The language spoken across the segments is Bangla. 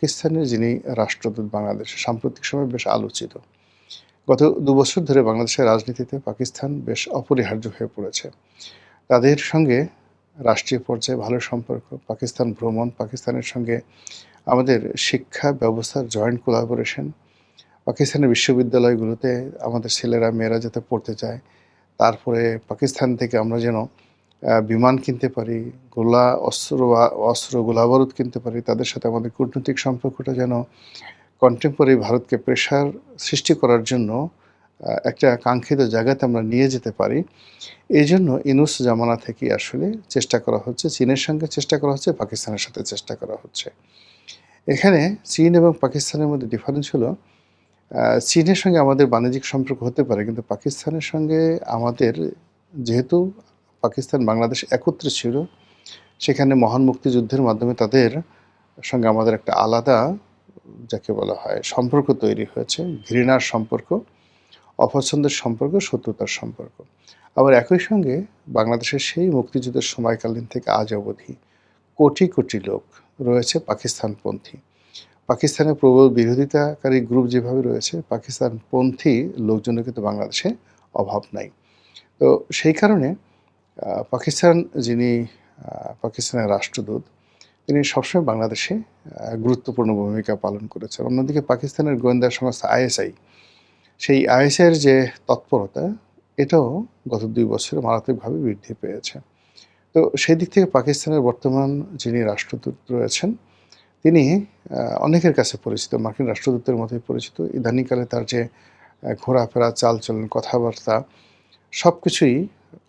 পাকিস্তানের যিনি রাষ্ট্রদূত বাংলাদেশে সাম্প্রতিক সময়ে বেশ আলোচিত। গত ২ বছর ধরে বাংলাদেশের রাজনীতিতে পাকিস্তান বেশ অপরিহার্য হয়ে পড়েছে। তাদের সঙ্গে রাষ্ট্রীয় পর্যায়ে ভালো সম্পর্ক, পাকিস্তান ভ্রমণ, পাকিস্তানের সঙ্গে আমাদের শিক্ষা ব্যবস্থার জয়েন্ট কোলাবোরেশন, পাকিস্তানের বিশ্ববিদ্যালয়গুলোতে আমাদের ছেলেরা মেয়েরা যাতে পড়তে যায়, তারপরে পাকিস্তান থেকে আমরা যেন বিমান কিনতে পারি, অস্ত্র গোলাবারুদ কিনতে পারি, তাদের সাথে আমাদের কূটনৈতিক সম্পর্কটা যেন কন্টেম্পোরারি ভারতকে প্রেশার সৃষ্টি করার জন্য একটা কাঙ্ক্ষিত জায়গাতে আমরা নিয়ে যেতে পারি। এইজন্য ইউনূস জামানা থেকেই আসলে চেষ্টা করা হচ্ছে, চীনের সঙ্গে চেষ্টা করা হচ্ছে, পাকিস্তানের সাথে চেষ্টা করা হচ্ছে। এখানে চীন এবং পাকিস্তানের মধ্যে ডিফারেন্স হলো চীনের সঙ্গে আমাদের বাণিজ্যিক সম্পর্ক হতে পারে, কিন্তু পাকিস্তানের সঙ্গে আমাদের, যেহেতু পাকিস্তান বাংলাদেশ একত্রে ছিল, সেখানে মহান মুক্তিযুদ্ধের মাধ্যমে তাদের সঙ্গে আমাদের একটা আলাদা যাকে বলা হয় সম্পর্ক তৈরি হয়েছে, ঘৃণার সম্পর্ক, অপছন্দের সম্পর্ক, শত্রুতার সম্পর্ক। আবার একই সঙ্গে বাংলাদেশের সেই মুক্তিযুদ্ধের সময়কালীন থেকে আজ অবধি কোটি কোটি লোক রয়েছে পাকিস্তানপন্থী। পাকিস্তানের প্রবল বিরোধিতাকারী গ্রুপ যেভাবে রয়েছে, পাকিস্তানপন্থী লোকজনের কিন্তু বাংলাদেশে অভাব নাই। তো সেই কারণে পাকিস্তান যিনি পাকিস্তানের রাষ্ট্রদূত, তিনি সবসময় বাংলাদেশে গুরুত্বপূর্ণ ভূমিকা পালন করেছেন। অন্যদিকে পাকিস্তানের গোয়েন্দা সংস্থা আইএসআই, সেই আইএসআইয়ের যে তৎপরতা, এটাও গত ২ বছরে মারাত্মকভাবে বৃদ্ধি পেয়েছে। তো সেই দিক থেকে পাকিস্তানের বর্তমান যিনি রাষ্ট্রদূত রয়েছেন, তিনি অনেকের কাছে পরিচিত, মার্কিন রাষ্ট্রদূতের মতোই পরিচিত। ইদানিংকালে তার যে ঘোরাফেরা, চালচলন, কথাবার্তা সব কিছুই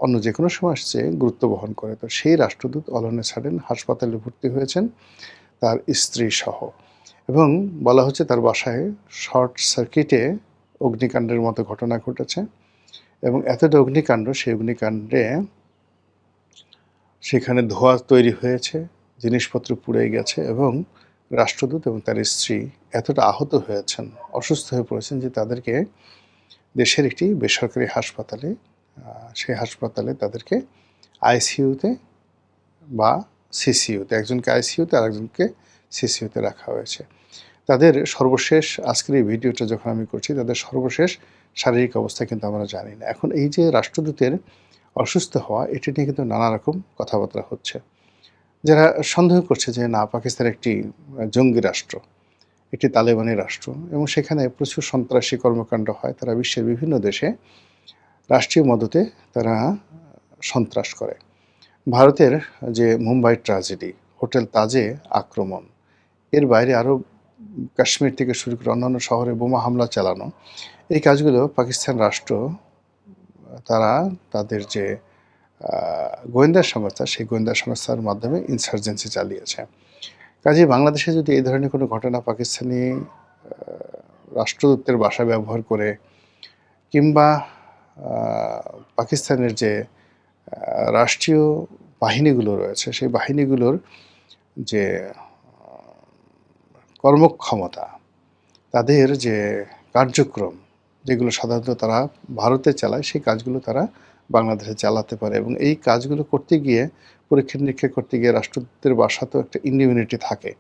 অন্য যে কোনো সময়ের চেয়ে গুরুত্ব বহন করে। তো সেই রাষ্ট্রদূত অলনে ছাড়েন, হাসপাতালে ভর্তি হয়েছেন তার স্ত্রী সহ, এবং বলা হচ্ছে তার বাসায় শর্ট সার্কিটে অগ্নিকাণ্ডের মতো ঘটনা ঘটেছে, এবং এতটা অগ্নিকাণ্ড, সেই অগ্নিকাণ্ডে সেখানে ধোঁয়া তৈরি হয়েছে, জিনিসপত্র পুড়ে গেছে, এবং রাষ্ট্রদূত এবং তার স্ত্রী এতটা আহত হয়েছেন, অসুস্থ হয়ে পড়েছেন যে তাদেরকে দেশের একটি বেসরকারি হাসপাতালে, সেই হাসপাতালে তাদেরকে আইসিইউতে বা সিসিইউতে, একজনকে আইসিইউতে আর একজনকে সিসিইউতে রাখা হয়েছে। তাদের সর্বশেষ, আজকের এই ভিডিওটা যখন আমি করছি, তাদের সর্বশেষ শারীরিক অবস্থা কিন্তু আমরা জানি না। এখন এই যে রাষ্ট্রদূতের অসুস্থ হওয়া, এটি নিয়ে কিন্তু নানা রকম কথাবার্তা হচ্ছে। যারা সন্দেহ করছে যে না, পাকিস্তান একটি জঙ্গি রাষ্ট্র, একটি তালেবানি রাষ্ট্র, এবং সেখানে প্রচুর সন্ত্রাসী কর্মকাণ্ড হয়। তারা বিশ্বের বিভিন্ন দেশে রাষ্ট্রীয় মদতে তারা সন্ত্রাস করে। ভারতের যে মুম্বাই ট্র্যাজেডি, হোটেল তাজে আক্রমণ, এর বাইরে আরও কাশ্মীর থেকে শুরু করে অন্যান্য শহরে বোমা হামলা চালানো, এই কাজগুলো পাকিস্তান রাষ্ট্র তারা তাদের যে গোয়েন্দা সংস্থা, সেই গোয়েন্দা সংস্থার মাধ্যমে ইনসার্জেন্সি চালিয়েছে। কাজেই বাংলাদেশে যদি এই ধরনের কোনো ঘটনা পাকিস্তানি রাষ্ট্রদূতের বাসা ব্যবহার করে, কিংবা পাকিস্তানের যে রাষ্ট্রীয় বাহিনীগুলো রয়েছে, সেই বাহিনীগুলোর যে কর্মক্ষমতা, তাদের যে কার্যক্রম, যেগুলো সাধারণত তারা ভারতে চালায়, সেই কাজগুলো তারা বাংলাদেশে চালাতে পারে, এবং এই কাজগুলো করতে গিয়ে, পরীক্ষা নিরীক্ষা করতে গিয়ে রাষ্ট্রদূতের বাসা তো একটা ইমিউনিটি থাকে।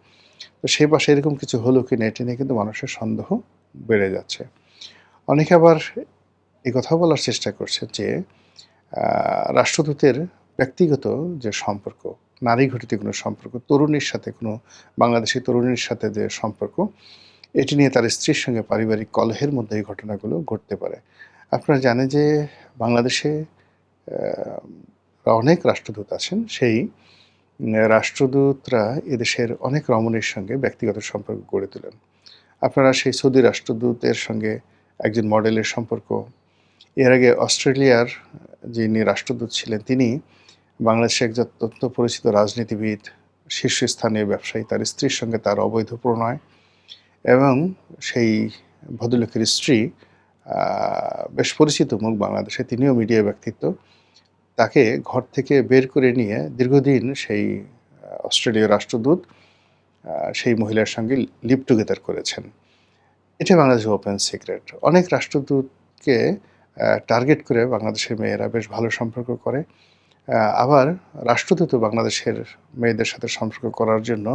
তো সেই বাসায় এরকম কিছু হলো কি না, এটি নিয়ে কিন্তু মানুষের সন্দেহ বেড়ে যাচ্ছে। অনেকে আবার এই কথা বলার চেষ্টা করছে যে রাষ্ট্রদূতের ব্যক্তিগত যে সম্পর্ক, নারী ঘটিত কোনো সম্পর্ক, তরুণীর সাথে, কোনো বাংলাদেশি তরুণীর সাথে যে সম্পর্ক, এটি নিয়ে তার স্ত্রীর সঙ্গে পারিবারিক কলহের মধ্যে এই ঘটনাগুলো ঘটতে পারে। আপনারা জানেন যে বাংলাদেশে অনেক রাষ্ট্রদূত আছেন, সেই রাষ্ট্রদূতরা এদেশের অনেক রমণীর সঙ্গে ব্যক্তিগত সম্পর্ক গড়ে তোলেন। আপনারা সেই সৌদি রাষ্ট্রদূতের সঙ্গে একজন মডেলের সম্পর্ক, এর আগে অস্ট্রেলিয়ার যিনি রাষ্ট্রদূত ছিলেন, তিনি বাংলাদেশে একজন অত্যন্ত পরিচিত রাজনীতিবিদ, শীর্ষস্থানীয় ব্যবসায়ী, তার স্ত্রীর সঙ্গে তার অবৈধ প্রণয়, এবং সেই ভদ্রলোকের স্ত্রী বেশ পরিচিত মুখ বাংলাদেশে, তিনিও মিডিয়া ব্যক্তিত্ব। তাকে ঘর থেকে বের করে নিয়ে দীর্ঘদিন সেই অস্ট্রেলীয় রাষ্ট্রদূত সেই মহিলার সঙ্গে লিভ টুগেদার করেছেন। এটা বাংলাদেশের ওপেন সিক্রেট। অনেক রাষ্ট্রদূতকে টার্গেট করে বাংলাদেশের মেয়েরা বেশ ভালো সম্পর্ক করে। আবার রাষ্ট্রদূতও বাংলাদেশের মেয়েদের সাথে সম্পর্ক করার জন্য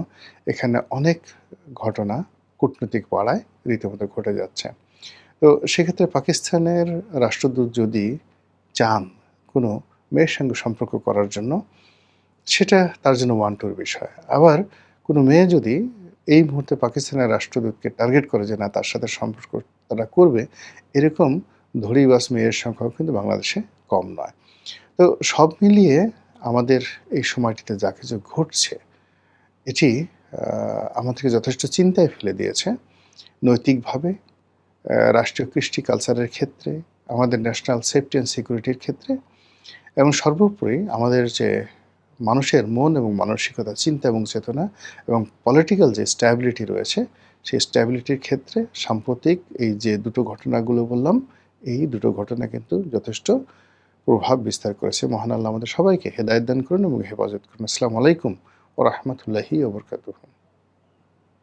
এখানে অনেক ঘটনা কূটনৈতিক পাড়ায় রীতিমতো ঘটে যাচ্ছে। তো সেক্ষেত্রে পাকিস্তানের রাষ্ট্রদূত যদি চান কোনো মেয়ের সঙ্গে সম্পর্ক করার জন্য, সেটা তার জন্য ওয়ান্টুর বিষয়। আবার কোনো মেয়ে যদি এই মুহূর্তে পাকিস্তানের রাষ্ট্রদূতকে টার্গেট করে যে না তার সাথে সম্পর্ক তারা করবে, এরকম ধড়িবাজ মেয়ের সংখ্যাও কিন্তু বাংলাদেশে কম নয়। তো সব মিলিয়ে আমাদের এই সময়টিতে যা কিছু ঘটছে, এটি আমাদেরকে যথেষ্ট চিন্তায় ফেলে দিয়েছে। নৈতিকভাবে, রাষ্ট্রীয় কৃষ্টি কালচারের ক্ষেত্রে, আমাদের ন্যাশনাল সেফটি অ্যান্ড সিকিউরিটির ক্ষেত্রে এবং সর্বোপরি আমাদের যে মানুষের মন এবং মানসিকতা, চিন্তা এবং চেতনা এবং পলিটিক্যাল যে স্ট্যাবিলিটি রয়েছে, সেই স্ট্যাবিলিটির ক্ষেত্রে সাম্প্রতিক এই যে দুটো ঘটনাগুলো বললাম, এই দুটো ঘটনা কিন্তু যথেষ্ট প্রভাব বিস্তার করেছে। মহান আল্লাহ আমাদের সবাইকে হেদায়েত দান করুন এবং হেফাজত করুন। আসসালামু আলাইকুম ওয়া রাহমাতুল্লাহি ওয়া বারাকাতুহু।